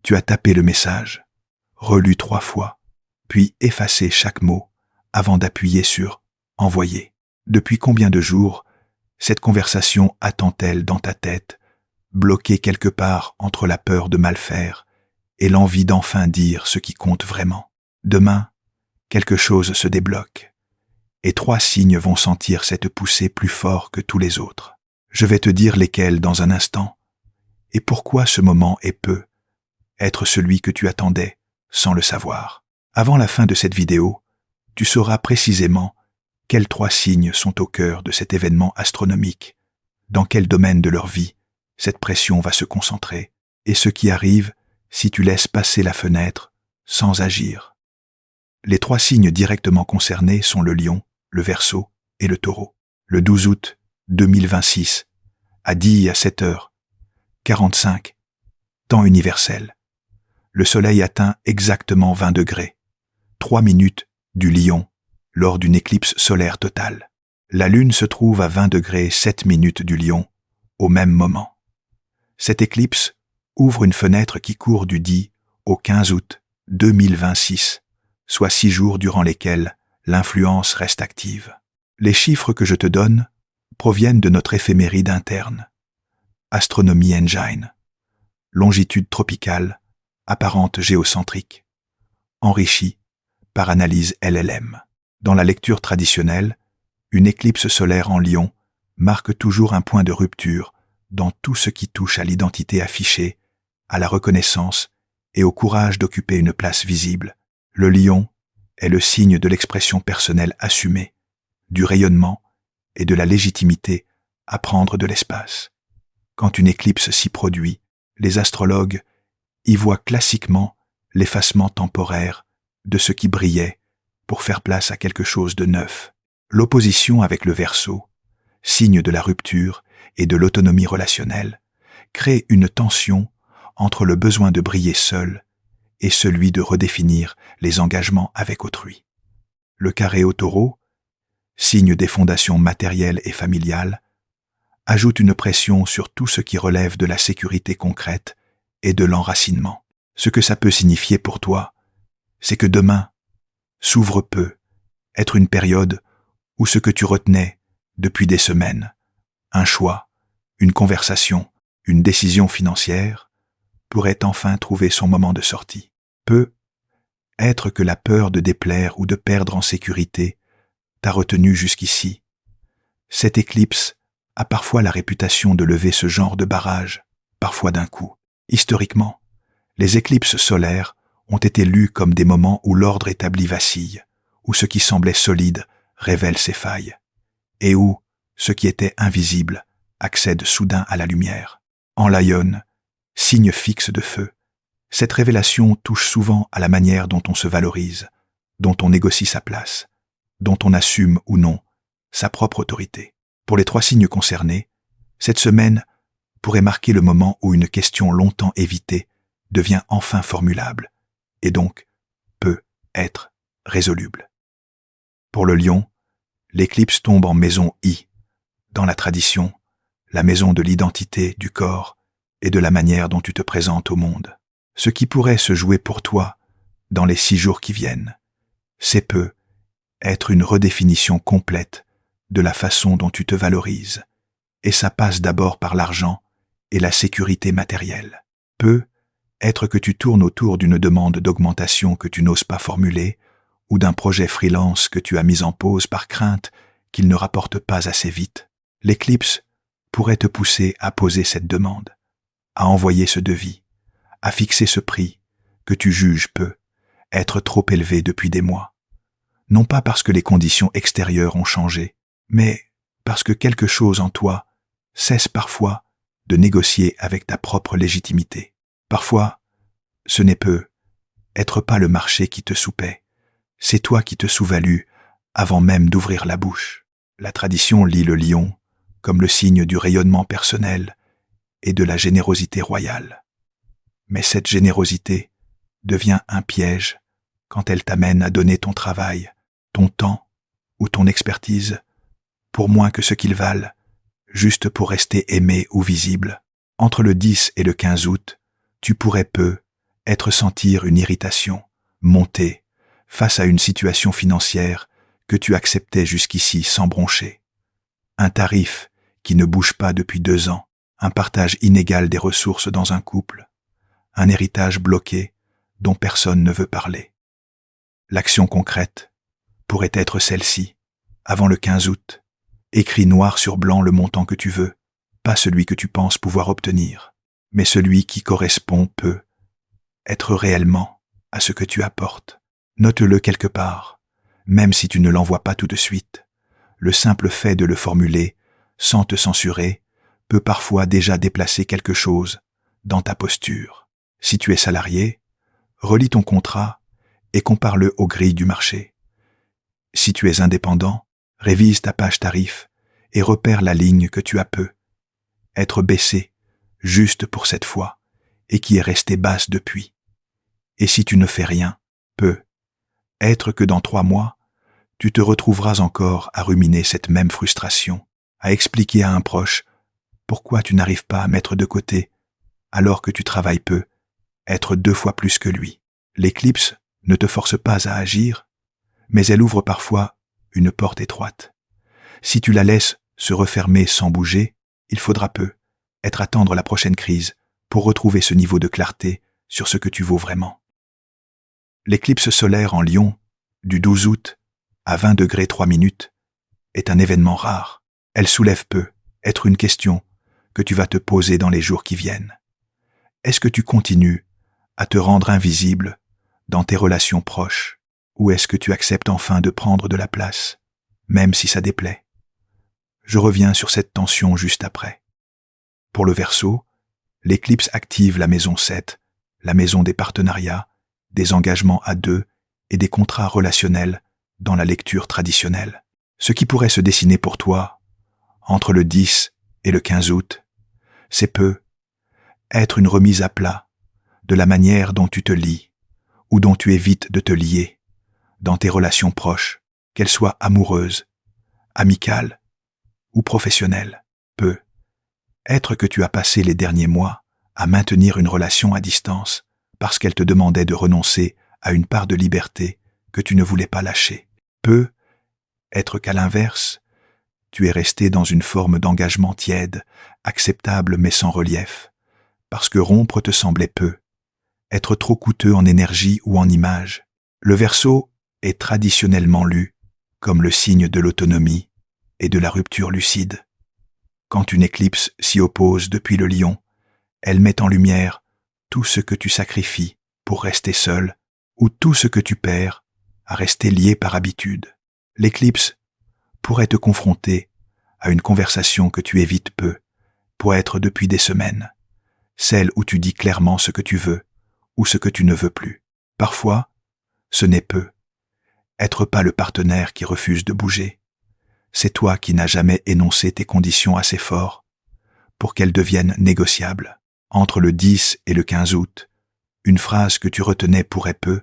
Tu as tapé le message, relu 3 fois, puis effacé chaque mot avant d'appuyer sur « Envoyer ». Depuis combien de jours cette conversation attend-elle dans ta tête, bloquée quelque part entre la peur de mal faire et l'envie d'enfin dire ce qui compte vraiment? Demain, quelque chose se débloque, et 3 signes vont sentir cette poussée plus fort que tous les autres. Je vais te dire lesquels dans un instant, et pourquoi ce moment peut être celui que tu attendais sans le savoir. Avant la fin de cette vidéo, tu sauras précisément quels 3 signes sont au cœur de cet événement astronomique, dans quel domaine de leur vie cette pression va se concentrer, et ce qui arrive si tu laisses passer la fenêtre sans agir. Les 3 signes directement concernés sont le Lion, le Verseau et le Taureau. Le 12 août 2026, à 7h45, temps universel, le Soleil atteint exactement 20 degrés, 3 minutes du Lion, lors d'une éclipse solaire totale. La Lune se trouve à 20 degrés 7 minutes du Lion, au même moment. Cette éclipse ouvre une fenêtre qui court du 10 au 15 août 2026, soit 6 jours durant lesquels l'influence reste active. Les chiffres que je te donne proviennent de notre éphéméride interne, Astronomy Engine, longitude tropicale, apparente géocentrique, enrichie par analyse LLM. Dans la lecture traditionnelle, une éclipse solaire en Lion marque toujours un point de rupture dans tout ce qui touche à l'identité affichée, à la reconnaissance et au courage d'occuper une place visible. Le Lion est le signe de l'expression personnelle assumée, du rayonnement et de la légitimité à prendre de l'espace. Quand une éclipse s'y produit, les astrologues y voient classiquement l'effacement temporaire de ce qui brillait pour faire place à quelque chose de neuf. L'opposition avec le Verseau, signe de la rupture et de l'autonomie relationnelle, crée une tension entre le besoin de briller seul et celui de redéfinir les engagements avec autrui. Le Carré au Taureau, signe des fondations matérielles et familiales, ajoute une pression sur tout ce qui relève de la sécurité concrète et de l'enracinement. Ce que ça peut signifier pour toi, c'est que demain peut être une période où ce que tu retenais depuis des semaines, un choix, une conversation, une décision financière, pourrait enfin trouver son moment de sortie. Peut être que la peur de déplaire ou de perdre en sécurité t'a retenu jusqu'ici. Cette éclipse a parfois la réputation de lever ce genre de barrage, parfois d'un coup. Historiquement, les éclipses solaires ont été lues comme des moments où l'ordre établi vacille, où ce qui semblait solide révèle ses failles, et où ce qui était invisible accède soudain à la lumière. En Lion, signe fixe de feu, cette révélation touche souvent à la manière dont on se valorise, dont on négocie sa place, dont on assume ou non sa propre autorité. Pour les 3 signes concernés, cette semaine pourrait marquer le moment où une question longtemps évitée devient enfin formulable, et donc peut être résoluble. Pour le Lion, l'éclipse tombe en maison I, dans la tradition, la maison de l'identité, du corps et de la manière dont tu te présentes au monde. Ce qui pourrait se jouer pour toi dans les 6 jours qui viennent, c'est peut être une redéfinition complète de la façon dont tu te valorises, et ça passe d'abord par l'argent et la sécurité matérielle. Peut être que tu tournes autour d'une demande d'augmentation que tu n'oses pas formuler, ou d'un projet freelance que tu as mis en pause par crainte qu'il ne rapporte pas assez vite. L'éclipse pourrait te pousser à poser cette demande, à envoyer ce devis, à fixer ce prix que tu juges peut être trop élevé depuis des mois. Non pas parce que les conditions extérieures ont changé, mais parce que quelque chose en toi cesse parfois de négocier avec ta propre légitimité. Parfois, ce n'est peut être pas le marché qui te soupait, c'est toi qui te sous-values avant même d'ouvrir la bouche. La tradition lit le lion comme le signe du rayonnement personnel et de la générosité royale. Mais cette générosité devient un piège quand elle t'amène à donner ton travail, ton temps ou ton expertise pour moins que ce qu'ils valent, juste pour rester aimé ou visible. Entre le 10 et le 15 août, tu pourrais peu Être sentir une irritation monter face à une situation financière que tu acceptais jusqu'ici sans broncher. Un tarif qui ne bouge pas depuis 2 ans, un partage inégal des ressources dans un couple, un héritage bloqué dont personne ne veut parler. L'action concrète pourrait être celle-ci, avant le 15 août. Écris noir sur blanc le montant que tu veux, pas celui que tu penses pouvoir obtenir, mais celui qui correspond peut être réellement à ce que tu apportes. Note-le quelque part, même si tu ne l'envoies pas tout de suite. Le simple fait de le formuler, sans te censurer, peut parfois déjà déplacer quelque chose dans ta posture. Si tu es salarié, relis ton contrat et compare-le aux grilles du marché. Si tu es indépendant, révise ta page tarif et repère la ligne que tu as peu être baissée, juste pour cette fois, et qui est restée basse depuis. Et si tu ne fais rien, peut être que dans 3 mois, tu te retrouveras encore à ruminer cette même frustration, à expliquer à un proche pourquoi tu n'arrives pas à mettre de côté, alors que tu travailles peu, être 2 fois plus que lui. L'éclipse ne te force pas à agir, mais elle ouvre parfois une porte étroite. Si tu la laisses se refermer sans bouger, il faudra peu attendre la prochaine crise pour retrouver ce niveau de clarté sur ce que tu vaux vraiment. L'éclipse solaire en Lion, du 12 août à 20 degrés 3 minutes, est un événement rare. Elle soulève peu être une question que tu vas te poser dans les jours qui viennent. Est-ce que tu continues à te rendre invisible dans tes relations proches, ou est-ce que tu acceptes enfin de prendre de la place, même si ça déplaît? Je reviens sur cette tension juste après. Pour le Verseau, l'éclipse active la maison 7, la maison des partenariats, des engagements à 2 et des contrats relationnels dans la lecture traditionnelle. Ce qui pourrait se dessiner pour toi, entre le 10 et le 15 août, c'est peu être une remise à plat de la manière dont tu te lies ou dont tu évites de te lier dans tes relations proches, qu'elles soient amoureuses, amicales ou professionnelles. Peu être que tu as passé les derniers mois à maintenir une relation à distance parce qu'elle te demandait de renoncer à une part de liberté que tu ne voulais pas lâcher. Peu être qu'à l'inverse, tu es resté dans une forme d'engagement tiède, acceptable mais sans relief, parce que rompre te semblait peu, être trop coûteux en énergie ou en image. Le Verseau est traditionnellement lu comme le signe de l'autonomie et de la rupture lucide. Quand une éclipse s'y oppose depuis le Lion, elle met en lumière tout ce que tu sacrifies pour rester seul ou tout ce que tu perds à rester lié par habitude. L'éclipse pourrait te confronter à une conversation que tu évites peu, pour être depuis des semaines, celle où tu dis clairement ce que tu veux ou ce que tu ne veux plus. Parfois, ce n'est peu être pas le partenaire qui refuse de bouger. C'est toi qui n'as jamais énoncé tes conditions assez fort pour qu'elles deviennent négociables. Entre le 10 et le 15 août, une phrase que tu retenais pourrait peu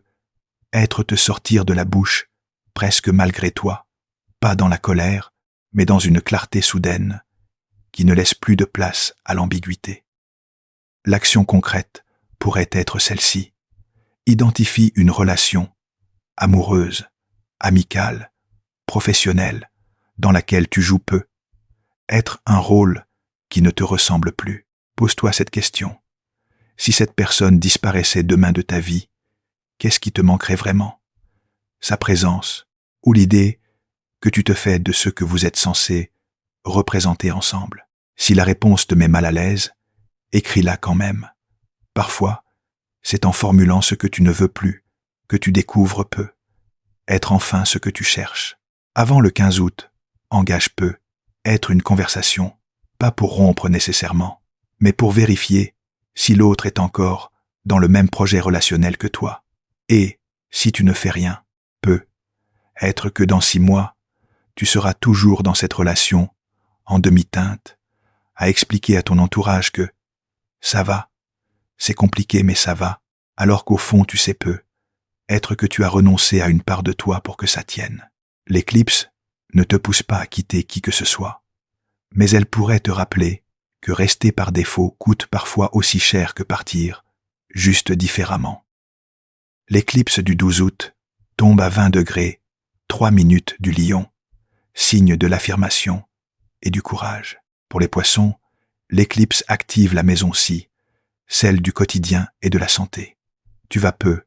être te sortir de la bouche, presque malgré toi, pas dans la colère, mais dans une clarté soudaine qui ne laisse plus de place à l'ambiguïté. L'action concrète pourrait être celle-ci. Identifie une relation, amoureuse, amicale, professionnelle, dans laquelle tu joues peu. Être un rôle qui ne te ressemble plus. Pose-toi cette question. Si cette personne disparaissait demain de ta vie, qu'est-ce qui te manquerait vraiment? Sa présence ou l'idée que tu te fais de ce que vous êtes censés représenter ensemble? Si la réponse te met mal à l'aise, écris-la quand même. Parfois, c'est en formulant ce que tu ne veux plus que tu découvres peu. Être enfin ce que tu cherches. Avant le 15 août, engage peu. Être une conversation, pas pour rompre nécessairement, mais pour vérifier si l'autre est encore dans le même projet relationnel que toi. Et, si tu ne fais rien, peu être que dans 6 mois, tu seras toujours dans cette relation, en demi-teinte, à expliquer à ton entourage que ça va, c'est compliqué mais ça va, alors qu'au fond tu sais peu, être que tu as renoncé à une part de toi pour que ça tienne. L'éclipse ne te pousse pas à quitter qui que ce soit, mais elle pourrait te rappeler que rester par défaut coûte parfois aussi cher que partir, juste différemment. L'éclipse du 12 août tombe à 20 degrés, 3 minutes du Lion, signe de l'affirmation et du courage. Pour les Poissons, l'éclipse active la maison Scie, celle du quotidien et de la santé. Tu vas peu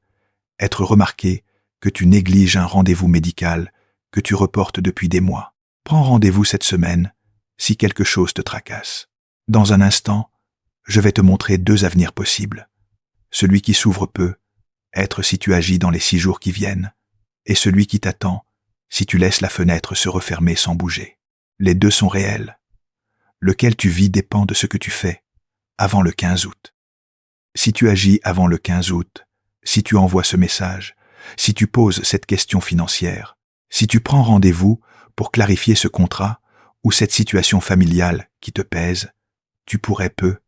être remarqué que tu négliges un rendez-vous médical que tu reportes depuis des mois. Prends rendez-vous cette semaine si quelque chose te tracasse. Dans un instant, je vais te montrer 2 avenirs possibles. Celui qui s'ouvre peu, être si tu agis dans les 6 jours qui viennent, et celui qui t'attend si tu laisses la fenêtre se refermer sans bouger. Les 2 sont réels. Lequel tu vis dépend de ce que tu fais avant le 15 août. Si tu agis avant le 15 août, si tu envoies ce message, si tu poses cette question financière, si tu prends rendez-vous pour clarifier ce contrat ou cette situation familiale qui te pèse, tu pourrais peu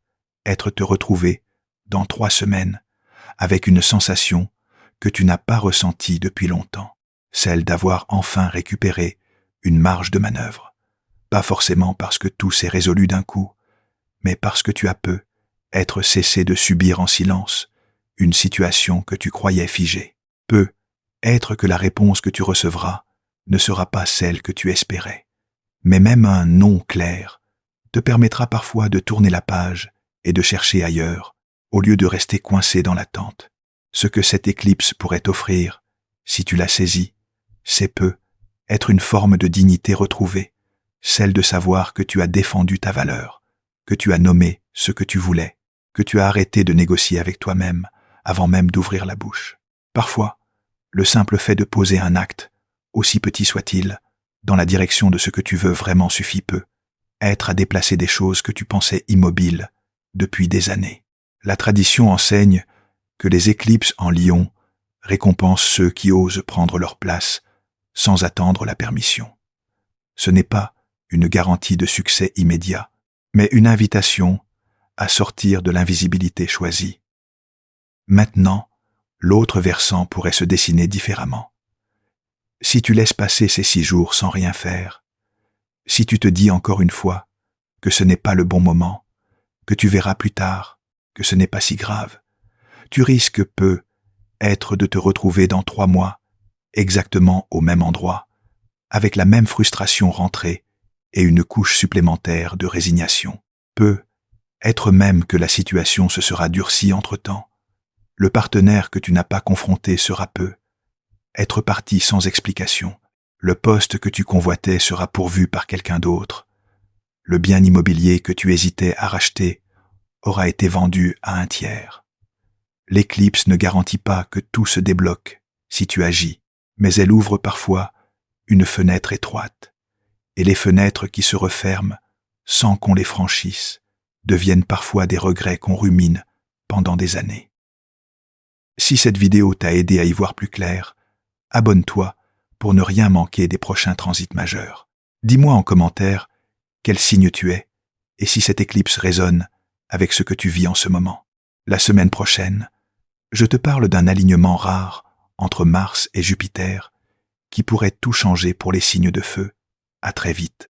être te retrouver dans 3 semaines avec une sensation que tu n'as pas ressentie depuis longtemps, celle d'avoir enfin récupéré une marge de manœuvre. Pas forcément parce que tout s'est résolu d'un coup, mais parce que tu as peu être cessé de subir en silence une situation que tu croyais figée. Peut être que la réponse que tu recevras ne sera pas celle que tu espérais. Mais même un non clair te permettra parfois de tourner la page et de chercher ailleurs, au lieu de rester coincé dans l'attente. Ce que cette éclipse pourrait t'offrir, si tu la saisis, c'est peu être une forme de dignité retrouvée, celle de savoir que tu as défendu ta valeur, que tu as nommé ce que tu voulais, que tu as arrêté de négocier avec toi-même avant même d'ouvrir la bouche. Parfois, le simple fait de poser un acte, aussi petit soit-il, dans la direction de ce que tu veux vraiment suffit peu, être à déplacer des choses que tu pensais immobiles depuis des années. La tradition enseigne que les éclipses en Lion récompensent ceux qui osent prendre leur place sans attendre la permission. Ce n'est pas une garantie de succès immédiat, mais une invitation à sortir de l'invisibilité choisie. Maintenant, l'autre versant pourrait se dessiner différemment. Si tu laisses passer ces 6 jours sans rien faire, si tu te dis encore une fois que ce n'est pas le bon moment, que tu verras plus tard, que ce n'est pas si grave, tu risques peu être de te retrouver dans 3 mois, exactement au même endroit, avec la même frustration rentrée et une couche supplémentaire de résignation. Peut être même que la situation se sera durcie entre-temps. Le partenaire que tu n'as pas confronté sera peu être parti sans explication. Le poste que tu convoitais sera pourvu par quelqu'un d'autre. Le bien immobilier que tu hésitais à racheter aura été vendu à un tiers. L'éclipse ne garantit pas que tout se débloque si tu agis, mais elle ouvre parfois une fenêtre étroite. Et les fenêtres qui se referment sans qu'on les franchisse deviennent parfois des regrets qu'on rumine pendant des années. Si cette vidéo t'a aidé à y voir plus clair, abonne-toi pour ne rien manquer des prochains transits majeurs. Dis-moi en commentaire quel signe tu es et si cette éclipse résonne avec ce que tu vis en ce moment. La semaine prochaine, je te parle d'un alignement rare entre Mars et Jupiter qui pourrait tout changer pour les signes de feu. À très vite.